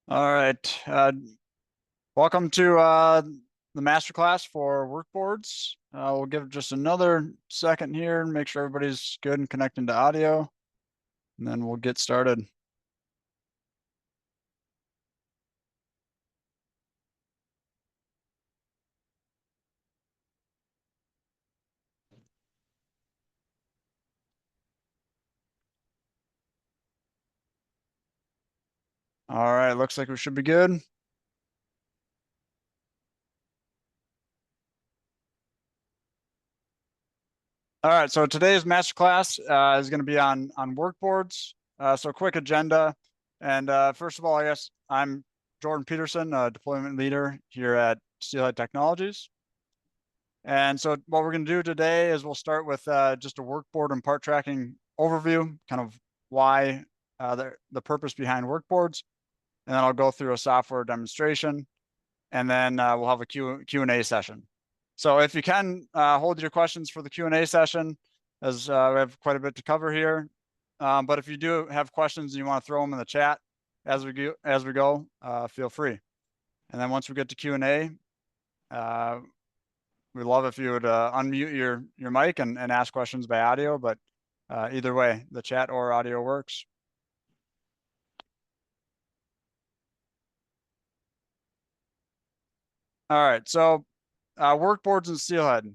All right. Welcome to the Masterclass for Workboards. We'll give just another second here and make sure everybody's good and connecting to audio, and then we'll get started. All right, looks like we should be good. All right, so today's Masterclass is going to be on Workboards. So quick agenda. And first of all, I guess I'm Jordan Peterson, deployment leader here at Steelhead Technologies. And so what we're going to do today is we'll start with just a workboard and part tracking overview, kind of why the purpose behind workboards. And then I'll go through a software demonstration, and then we'll have a Q&A session. So if you can hold your questions for the Q&A session, as we have quite a bit to cover here. But if you do have questions and you want to throw them in the chat as we go, feel free. And then once we get to Q&A, we'd love if you would unmute your mic and ask questions by audio, but either way, the chat or audio works. All right, so workboards and Steelhead.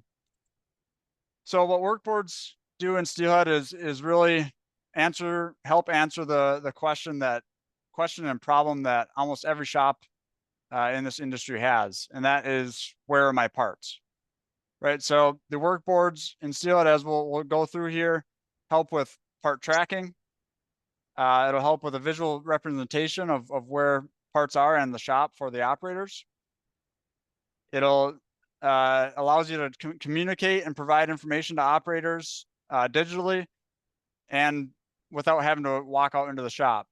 So what workboards do in Steelhead is really help answer the question and problem that almost every shop in this industry has, and that is, where are my parts? Right. So the workboards in Steelhead, as we'll go through here, help with part tracking. It'll help with a visual representation of where parts are in the shop for the operators. It'll allows you to communicate and provide information to operators digitally and without having to walk out into the shop.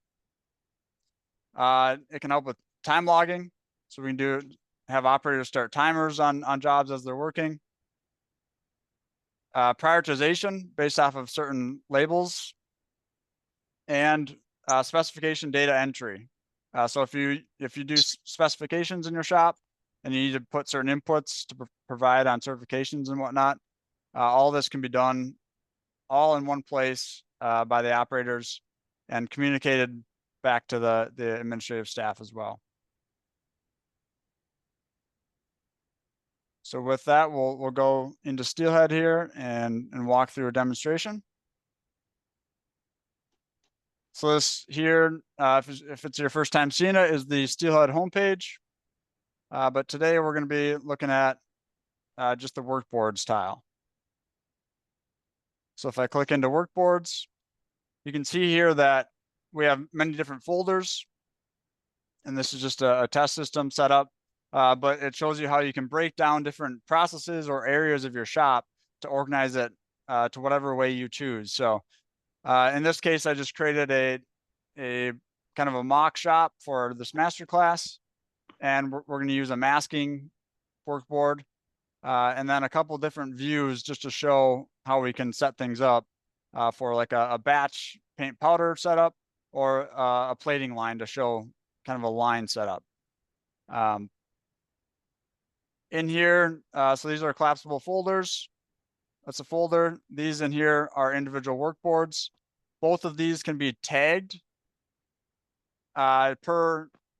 It can help with time logging, so we can have operators start timers on jobs as they're working. Prioritization based off of certain labels, and specification data entry. So if you do specifications in your shop and you need to put certain inputs to provide on certifications and whatnot, all this can be done all in one place by the operators and communicated back to the administrative staff as well. So with that, we'll go into Steelhead here and walk through a demonstration. So this here, if it's your first time seeing it, is the Steelhead homepage. But today we're going to be looking at just the workboards tile. So if I click into workboards, you can see here that we have many different folders. And this is just a test system setup. But it shows you how you can break down different processes or areas of your shop to organize it to whatever way you choose. So in this case, I just created a kind of a mock shop for this masterclass, and we're going to use a masking workboard and then a couple different views just to show how we can set things up for like a batch paint powder setup or a plating line to show kind of a line setup. In here, so these are collapsible folders. That's a folder. These in here are individual workboards. Both of these can be tagged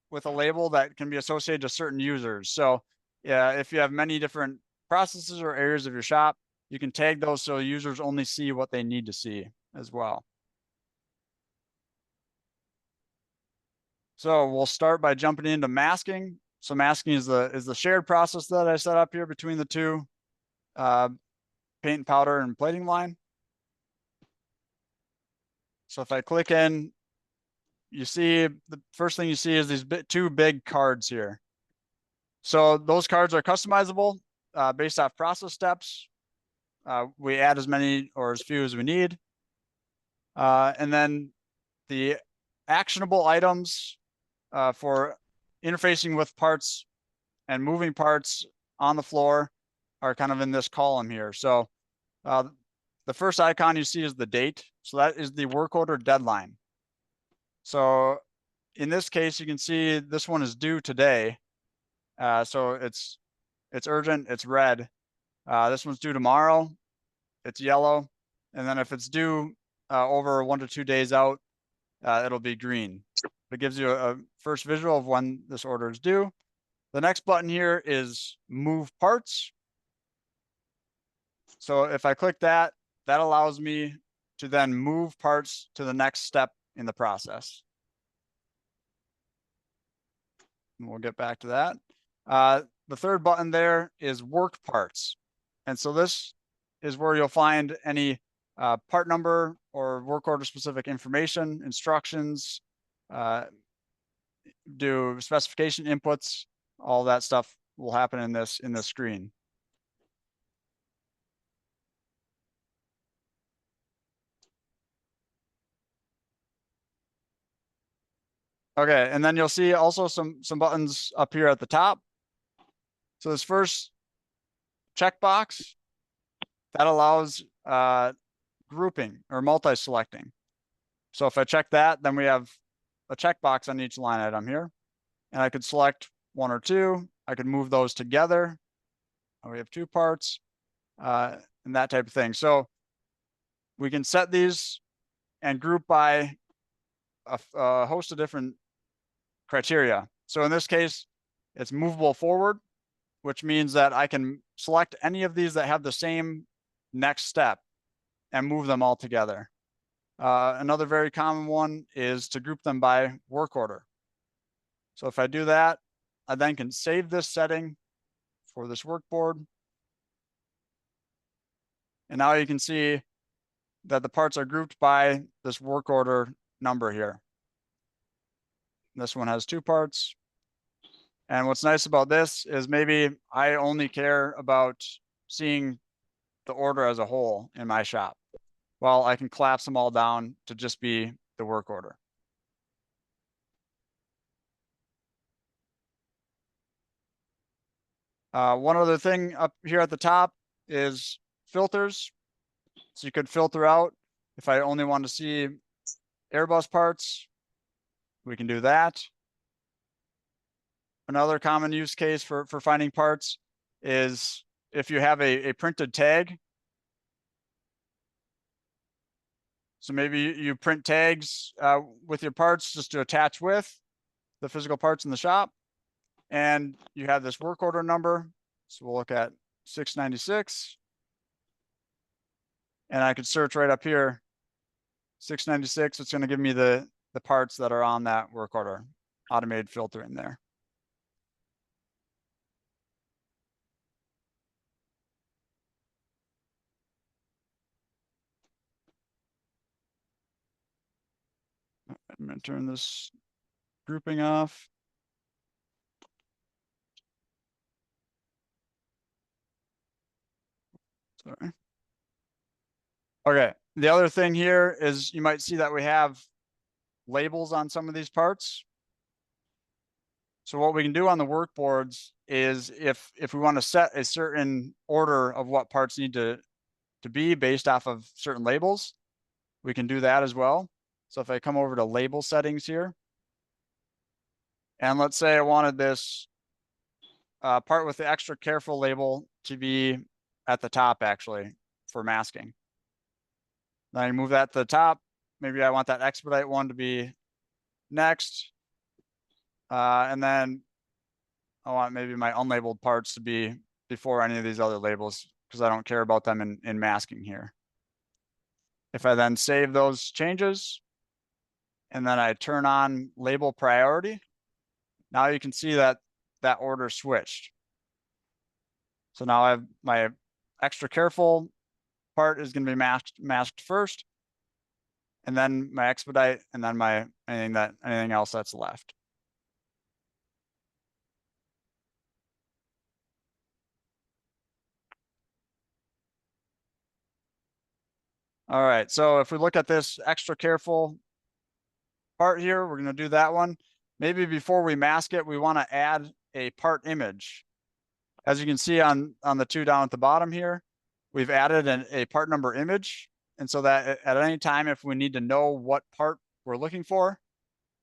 with a label that can be associated to certain users. So yeah, if you have many different processes or areas of your shop, you can tag those so users only see what they need to see as well. So we'll start by jumping into masking. So masking is the shared process that I set up here between the two paint and powder and plating line. So if I click in, you see the first thing you see is these two big cards here. So those cards are customizable based off process steps. We add as many or as few as we need. And then the actionable items for interfacing with parts and moving parts on the floor are kind of in this column here. So the first icon you see is the date. So that is the work order deadline. So in this case, you can see this one is due today. So it's urgent, it's red. This one's due tomorrow, it's yellow. And then if it's due over 1 to 2 days out, it'll be green. It gives you a first visual of when this order is due. The next button here is move parts. So if I click that, that allows me to then move parts to the next step in the process. And we'll get back to that. The third button there is work parts. And so this is where you'll find any part number or work order specific information, instructions, do specification inputs, all that stuff will happen in this screen. Okay, and then you'll see also some buttons up here at the top. So this first checkbox, that allows grouping or multi-selecting. So if I check that, then we have a checkbox on each line item here. And I could select 1 or 2. I could move those together. We have 2 parts and that type of thing. So we can set these and group by a host of different criteria. So in this case, it's movable forward, which means that I can select any of these that have the same next step and move them all together. Another very common one is to group them by work order. So if I do that, I then can save this setting for this workboard. And now you can see that the parts are grouped by this work order number here. This one has 2 parts. And what's nice about this is maybe I only care about seeing the order as a whole in my shop. Well, I can collapse them all down to just be the work order. One other thing up here at the top is filters. So you could filter out if I only want to see Airbus parts, we can do that. Another common use case for finding parts is if you have a printed tag. So maybe you print tags with your parts just to attach with the physical parts in the shop. And you have this work order number. So we'll look at 696. And I could search right up here, 696. It's going to give me the parts that are on that work order, automated filter in there. I'm going to turn this grouping off. Sorry. Okay, the other thing here is you might see that we have labels on some of these parts. So what we can do on the workboards is if we want to set a certain order of what parts need to be based off of certain labels, we can do that as well. So if I come over to label settings here, and let's say I wanted this part with the extra careful label to be at the top actually for masking. Then I move that to the top. Maybe I want that expedite one to be next. And then I want maybe my unlabeled parts to be before any of these other labels because I don't care about them in masking here. If I then save those changes and then I turn on label priority, now you can see that that order switched. So now I have my extra careful part is going to be masked first, and then my expedite, and then my anything else that's left. All right, so if we look at this extra careful part here, we're going to do that one. Maybe before we mask it, we want to add a part image. As you can see on the 2 down at the bottom here, we've added a part number image. And so that at any time, if we need to know what part we're looking for,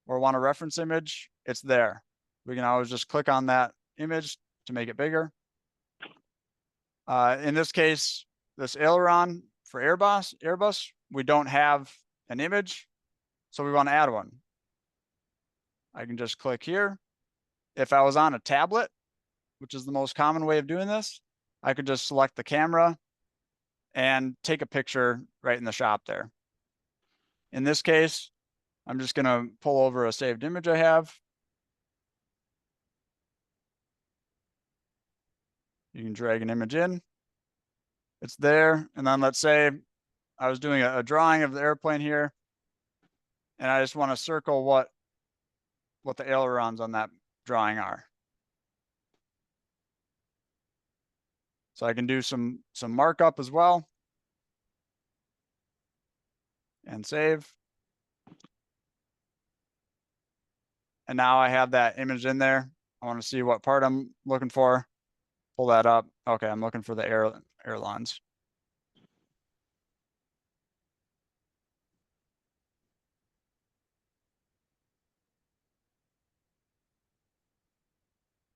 or want a reference image, it's there. We can always just click on that image to make it bigger. In this case, this aileron for Airbus, we don't have an image, so we want to add one. I can just click here. If I was on a tablet, which is the most common way of doing this, I could just select the camera and take a picture right in the shop there. In this case, I'm just going to pull over a saved image I have. You can drag an image in. It's there. And then let's say I was doing a drawing of the airplane here, and I just want to circle what the ailerons on that drawing are. So I can do some markup as well. And save. And now I have that image in there. I want to see what part I'm looking for. Pull that up. Okay, I'm looking for the airlines.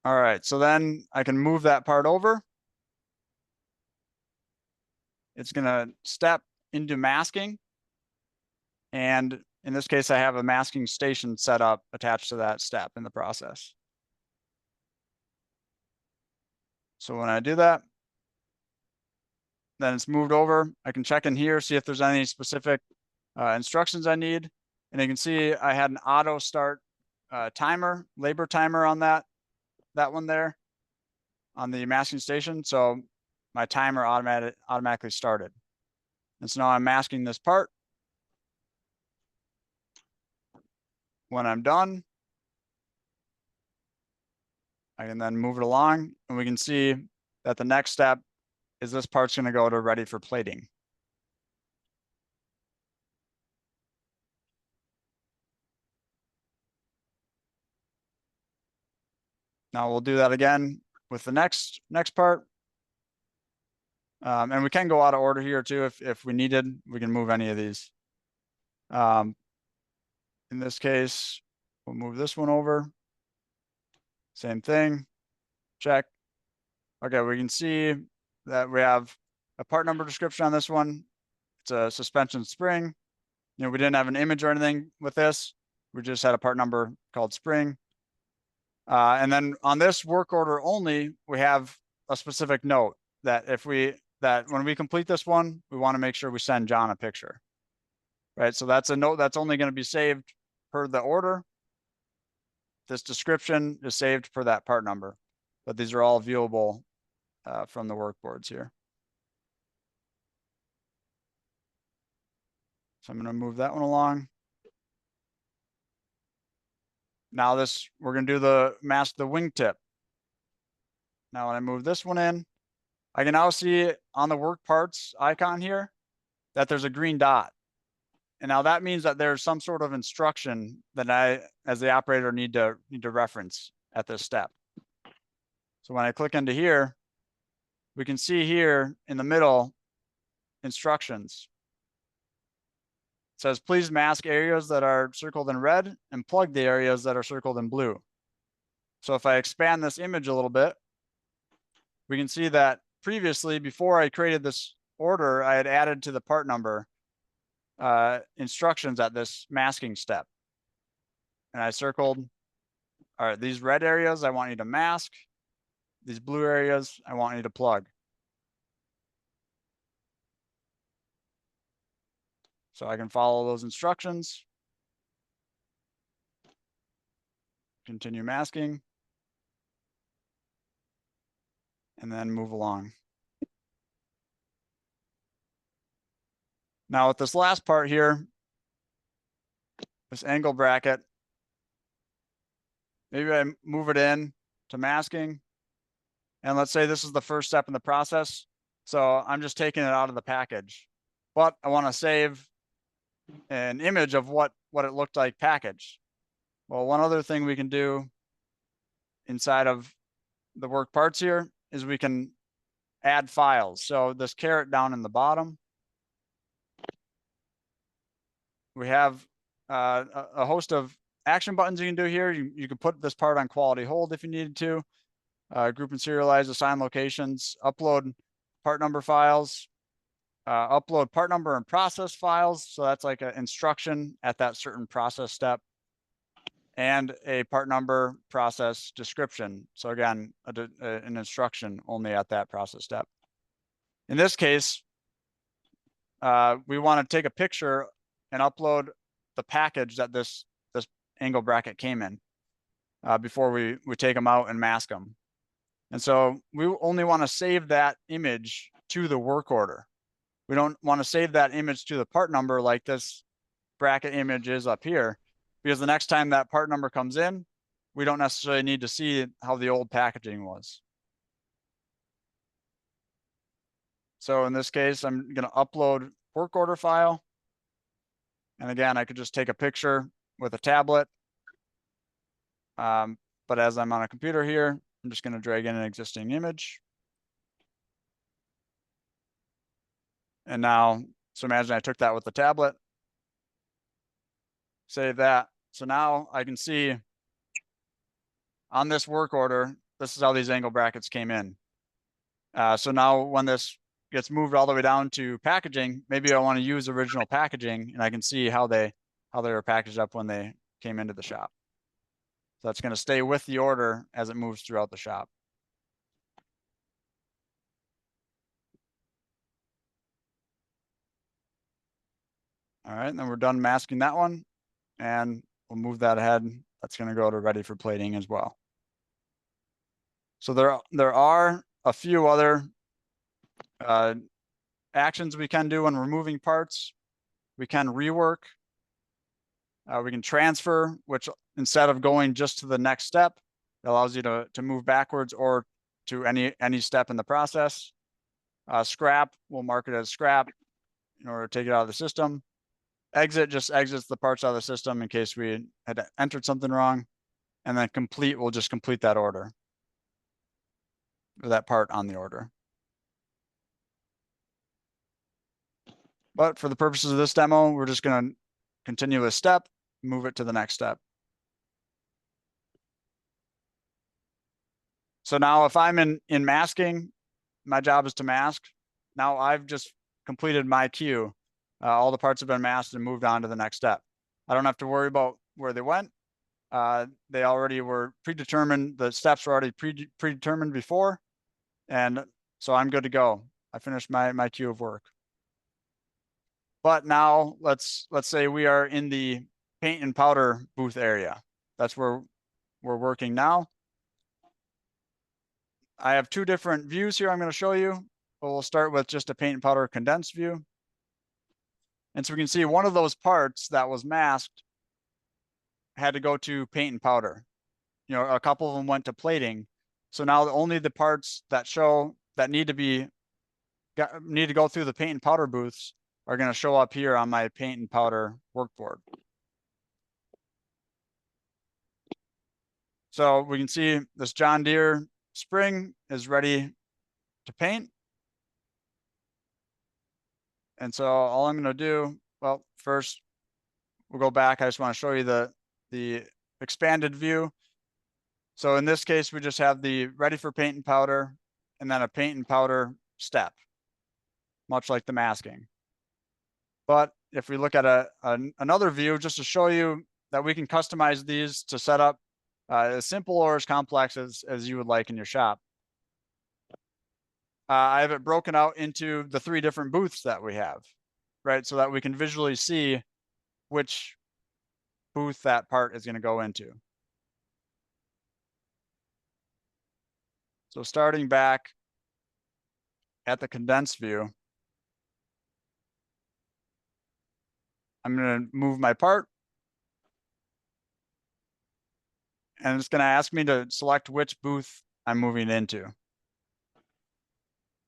All right, so then I can move that part over. It's gonna step into masking. And in this case, I have a masking station set up attached to that step in the process. So when I do that, then it's moved over. I can check in here, see if there's any specific instructions I need. And you can see I had an auto start timer, labor timer on that one there on the masking station. So my timer automatically started. And so now I'm masking this part. When I'm done, I can then move it along, and we can see that the next step is this part's going to go to ready for plating. Now we'll do that again with the next part. And we can go out of order here too. If we needed, we can move any of these. In this case, we'll move this one over. Same thing, check. Okay, we can see that we have a part number description on this one. It's a suspension spring. You know, we didn't have an image or anything with this. We just had a part number called spring. And then on this work order only, we have a specific note that when we complete this one, we want to make sure we send John a picture. Right, so that's a note that's only going to be saved per the order. This description is saved per that part number, but these are all viewable from the workboards here. So I'm going to move that one along. Now we're going to do the wingtip. Now when I move this one in, I can now see on the work parts icon here that there's a green dot. And now that means that there's some sort of instruction that I, as the operator, need to reference at this step. So when I click into here, we can see here in the middle, instructions. It says, please mask areas that are circled in red and plug the areas that are circled in blue. So if I expand this image a little bit, we can see that previously, before I created this order, I had added to the part number instructions at this masking step. And I circled, all right, these red areas I want you to mask. These blue areas I want you to plug. So I can follow those instructions. Continue masking. And then move along. Now with this last part here, this angle bracket, maybe I move it in to masking. And let's say this is the first step in the process. So I'm just taking it out of the package, but I want to save an image of what it looked like packaged. Well, one other thing we can do inside of the work parts here is we can add files. So this caret down in the bottom, we have a host of action buttons you can do here. You can put this part on quality hold if you needed to. Group and serialize, assign locations, upload part number files, upload part number and process files. So that's like an instruction at that certain process step, and a part number process description. So again, an instruction only at that process step. In this case, we want to take a picture and upload the package that this angle bracket came in before we take them out and mask them. And so we only want to save that image to the work order. We don't want to save that image to the part number like this bracket image is up here, because the next time that part number comes in, we don't necessarily need to see how the old packaging was. So in this case, I'm going to upload work order file. And again, I could just take a picture with a tablet. But as I'm on a computer here, I'm just going to drag in an existing image. And now, so imagine I took that with the tablet, save that. So now I can see on this work order, this is how these angle brackets came in. So now when this gets moved all the way down to packaging, maybe I want to use original packaging, and I can see how they were packaged up when they came into the shop. So that's going to stay with the order as it moves throughout the shop. All right, and then we're done masking that one, and we'll move that ahead. That's going to go to ready for plating as well. So there are a few other actions we can do when removing parts. We can rework. We can transfer, which instead of going just to the next step, it allows you to move backwards or to any step in the process. Scrap, we'll mark it as scrap in order to take it out of the system. Exit just exits the parts out of the system in case we had entered something wrong. And then complete will just complete that order, or that part on the order. But for the purposes of this demo, we're just going to continue this step, move it to the next step. So now if I'm in masking, my job is to mask. Now I've just completed my queue. All the parts have been masked and moved on to the next step. I don't have to worry about where they went. They already were predetermined. The steps were already predetermined before. And so I'm good to go. I finished my queue of work. But now let's say we are in the paint and powder booth area. That's where we're working now. I have two different views here I'm going to show you. But we'll start with just a paint and powder condensed view. And so we can see one of those parts that was masked had to go to paint and powder. You know, a couple of them went to plating. So now only the parts that show that need to go through the paint and powder booths are going to show up here on my paint and powder workboard. So we can see this John Deere spring is ready to paint. And so all I'm going to do, well, first we'll go back. I just want to show you the expanded view. So in this case, we just have the ready for paint and powder, and then a paint and powder step, much like the masking. But if we look at another view, just to show you that we can customize these to set up as simple or as complex as you would like in your shop. I have it broken out into the 3 different booths that we have, right? So that we can visually see which booth that part is going to go into. So starting back at the condensed view, I'm going to move my part. And it's going to ask me to select which booth I'm moving into.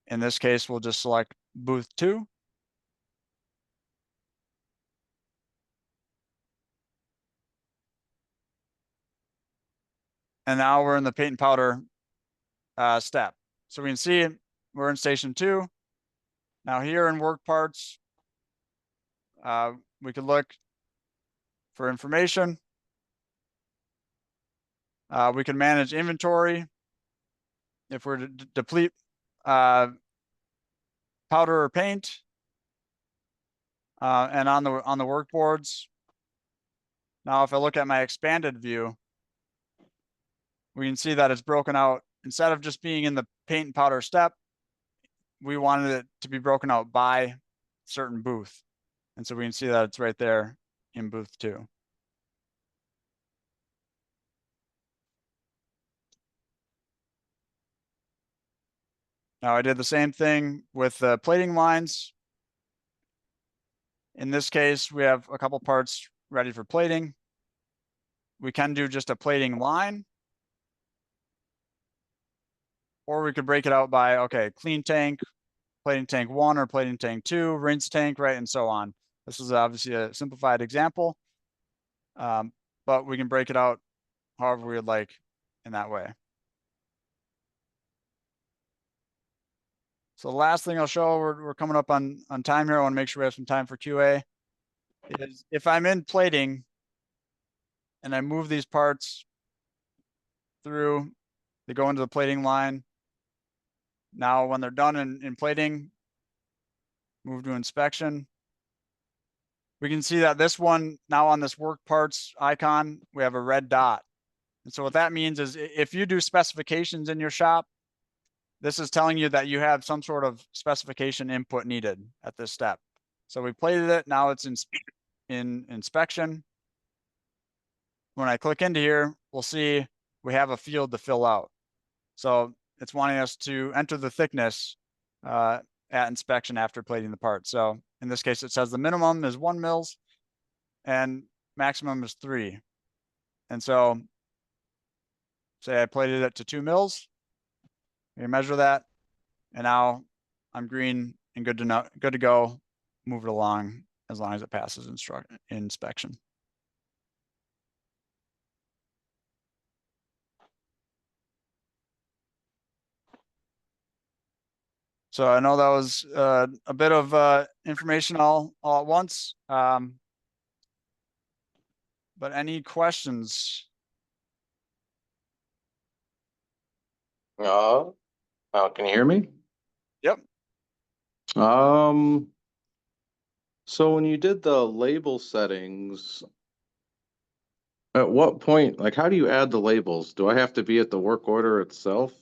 In this case, we'll just select booth 2. And now we're in the paint and powder step. So we can see we're in station 2. Now here in work parts, we could look for information. We can manage inventory if we're to deplete powder or paint. And on the workboards, now if I look at my expanded view, we can see that it's broken out. Instead of just being in the paint and powder step, we wanted it to be broken out by certain booth. And so we can see that it's right there in booth 2. Now I did the same thing with the plating lines. In this case, we have a couple parts ready for plating. We can do just a plating line, or we could break it out by, okay, clean tank, plating tank 1 or plating tank 2, rinse tank, right, and so on. This is obviously a simplified example, but we can break it out however we would like in that way. So the last thing I'll show, we're coming up on time here. I want to make sure we have some time for QA. Is if I'm in plating and I move these parts through, they go into the plating line. Now, when they're done in plating, move to inspection. We can see that this one, now on this work parts icon, we have a red dot. And so what that means is if you do specifications in your shop, this is telling you that you have some sort of specification input needed at this step. So we plated it, now it's in inspection. When I click into here, we'll see we have a field to fill out. So it's wanting us to enter the thickness at inspection after plating the part. So in this case, it says the minimum is 1 mils and maximum is 3. And so say I plated it to 2 mils. We measure that, and now I'm green and good to go. Move it along as long as it passes inspection. So I know that was a bit of information all at once. But any questions? Can you hear me? Yep. So when you did the label settings, at what point, like, how do you add the labels? Do I have to be at the work order itself?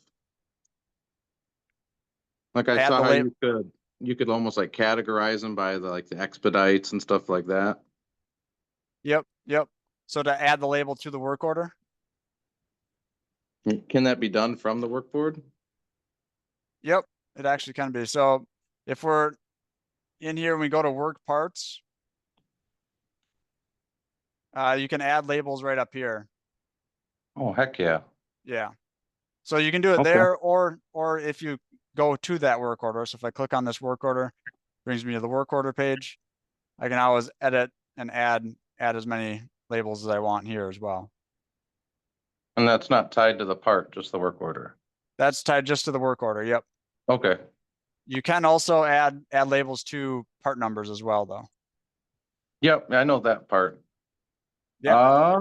Like I Add saw the how label. you could almost like categorize them by the expedites and stuff like that. Yep. So to add the label to the work order? Can that be done from the workboard? Yep, it actually can be. So if we're in here and we go to work parts, you can add labels right up here. Oh, heck yeah. Yeah. So you can do it there, or if you go to that work order. So if I click on this work order, it brings me to the work order page. I can always edit and add as many labels as I want here as well. And that's not tied to the part, just the work order. That's tied just to the work order. Yep. Okay. You can also add labels to part numbers as well, though. Yep, I know that part. Yeah.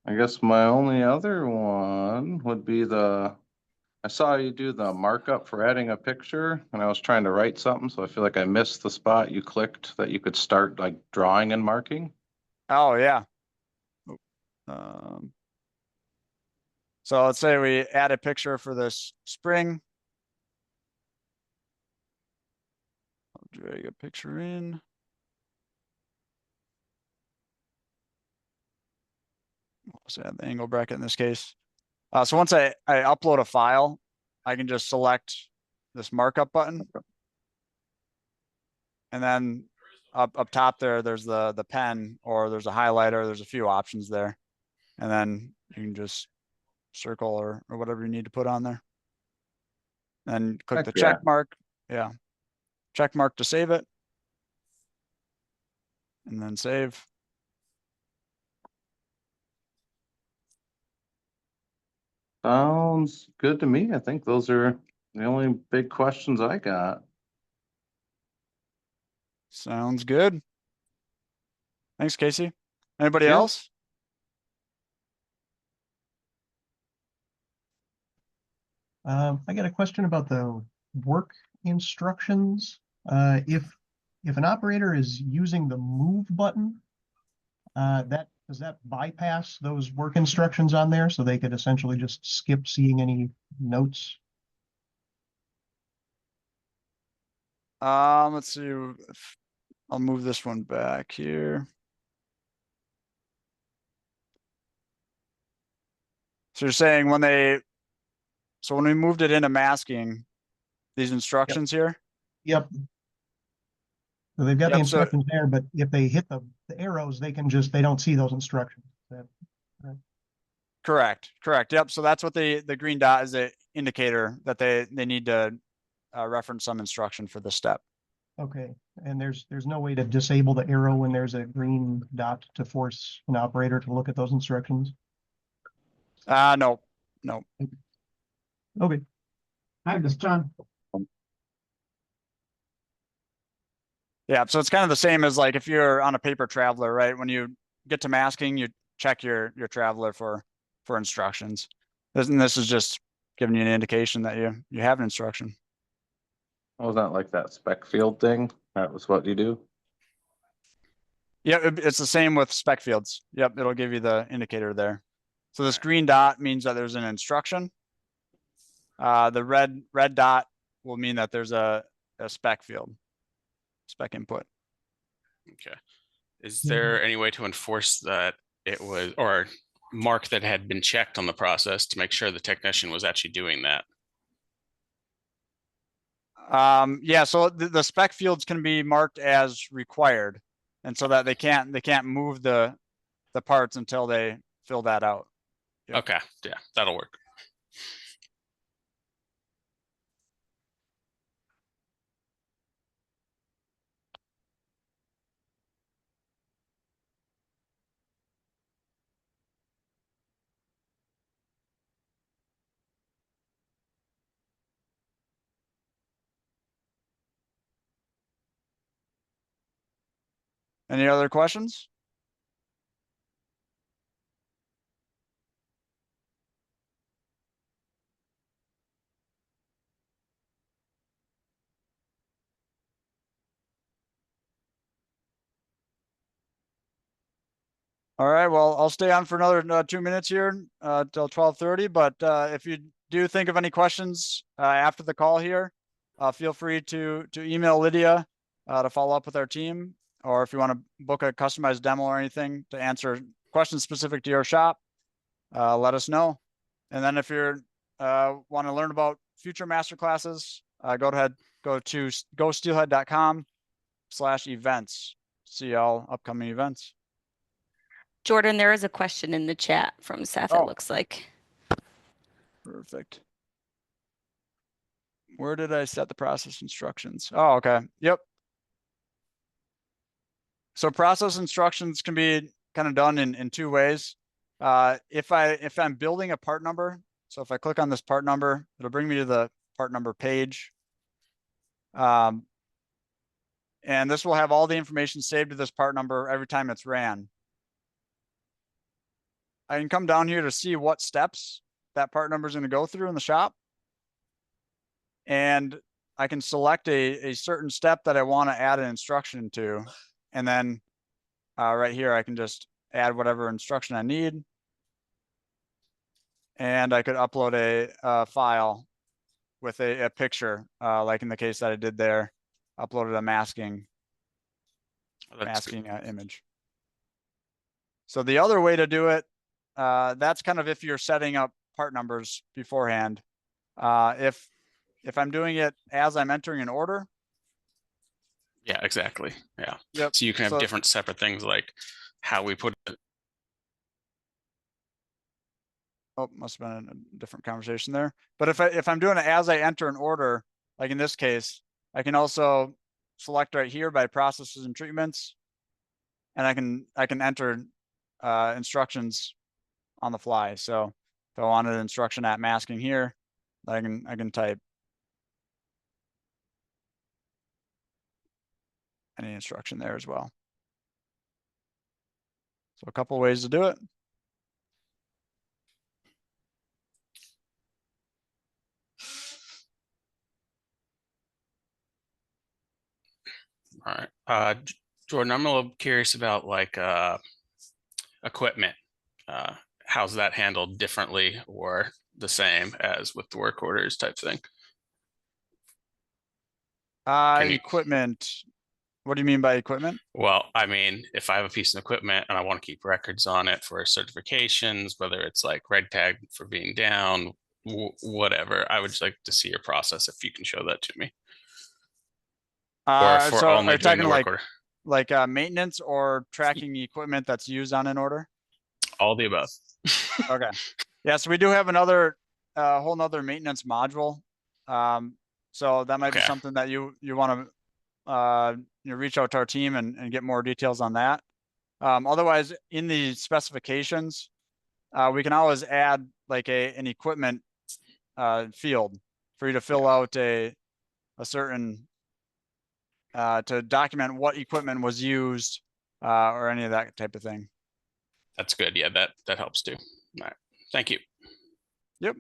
I guess my only other one would be I saw you do the markup for adding a picture, and I was trying to write something, so I feel like I missed the spot you clicked that you could start like drawing and marking. Oh yeah. So let's say we add a picture for this spring. I'll drag a picture in. Let's add the angle bracket in this case. So once I upload a file, I can just select this markup button. And then up top there's the pen, or there's a highlighter. There's a few options there. And then you can just circle or whatever you need to put on there. Then click the check mark. Yeah. Check mark to save it. And then save. Sounds good to me. I think those are the only big questions I got. Sounds good. Thanks, Casey. Anybody else? I got a question about the work instructions. If an operator is using the move button, does that bypass those work instructions on there so they could essentially just skip seeing any notes? Let's see. I'll move this one back here. So you're saying so when we moved it into masking, these instructions here? Yep. So they've got the Yep, so instructions there, but if they hit the arrows, they don't see those instructions. correct. Yep, so that's what the green dot is, an indicator that they need to reference some instruction for this step. Okay, and there's no way to disable the arrow when there's a green dot to force an operator to look at those instructions? No. Okay. Hi, this is John. Yeah, so it's kind of the same as like if you're on a paper traveler, right? When you get to masking, you check your traveler for instructions. This is just giving you an indication that you have an instruction. Was that like that spec field thing? That was what you do? Yeah, it's the same with spec fields. Yep, it'll give you the indicator there. So this green dot means that there's an instruction. The red dot will mean that there's a spec field, spec input. Okay. Is there any way to enforce that it was, or mark that had been checked on the process to make sure the technician was actually doing that? Yeah, so the spec fields can be marked as required, and so that they can't move the parts until they fill that out. Yep. Okay, yeah, that'll work. Any other questions? All right, well, I'll stay on for another 2 minutes here till 12:30. But if you do think of any questions after the call here, feel free to email Lydia to follow up with our team, or if you want to book a customized demo or anything to answer questions specific to your shop, let us know. And then if you want to learn about future masterclasses, go to gosteelhead.com/events. See all upcoming events. Jordan, there is a question in the chat from Seth, Oh. it looks like. Perfect. Where did I set the process instructions? Oh, okay. Yep. So process instructions can be kind of done in 2 ways. If I'm building a part number, so if I click on this part number, it'll bring me to the part number page. And this will have all the information saved to this part number every time it's ran. I can come down here to see what steps that part number is going to go through in the shop. And I can select a certain step that I want to add an instruction to. And then right here, I can just add whatever instruction I need. And I could upload a file with a picture, like in the case that I did there, uploaded a masking image. So the other way to do it, that's kind of if you're setting up part numbers beforehand. If I'm doing it as I'm entering an order. Yeah, exactly. Yeah. Yep. So you can have different separate things like how we put it. Oh, must have been a different conversation there. But if I'm doing it as I enter an order, like in this case, I can also select right here by processes and treatments, and I can enter instructions on the fly. So if I wanted an instruction at masking here, I can type any instruction there as well. So a couple ways to do it. All right. Jordan, I'm a little curious about like equipment. How's that handled differently or the same as with the work orders type thing? Can you- Equipment. What do you mean by equipment? Well, I mean, if I have a piece of equipment and I want to keep records on it for certifications, whether it's like red tag for being down, whatever, I would just like to see your process if you can show that to me. Or if we're So are only you doing talking the work order. like maintenance or tracking the equipment that's used on an order? All the above. Okay. Yeah, so we do have another whole nother maintenance module. So that might be Okay. something that you want to reach out to our team and get more details on that. Otherwise, in the specifications, we can always add like an equipment field for you to fill out a certain to document what equipment was used or any of that type of thing. That's good. Yeah, that helps too. All right. Thank you. Yep.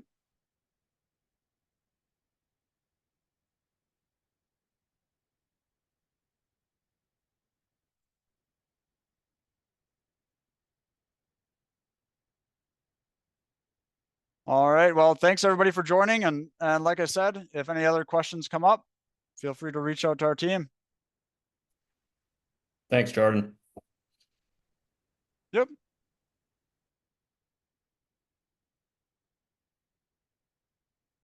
All right. Well, thanks everybody for joining. And like I said, if any other questions come up, feel free to reach out to our team. Thanks, Jordan. Yep.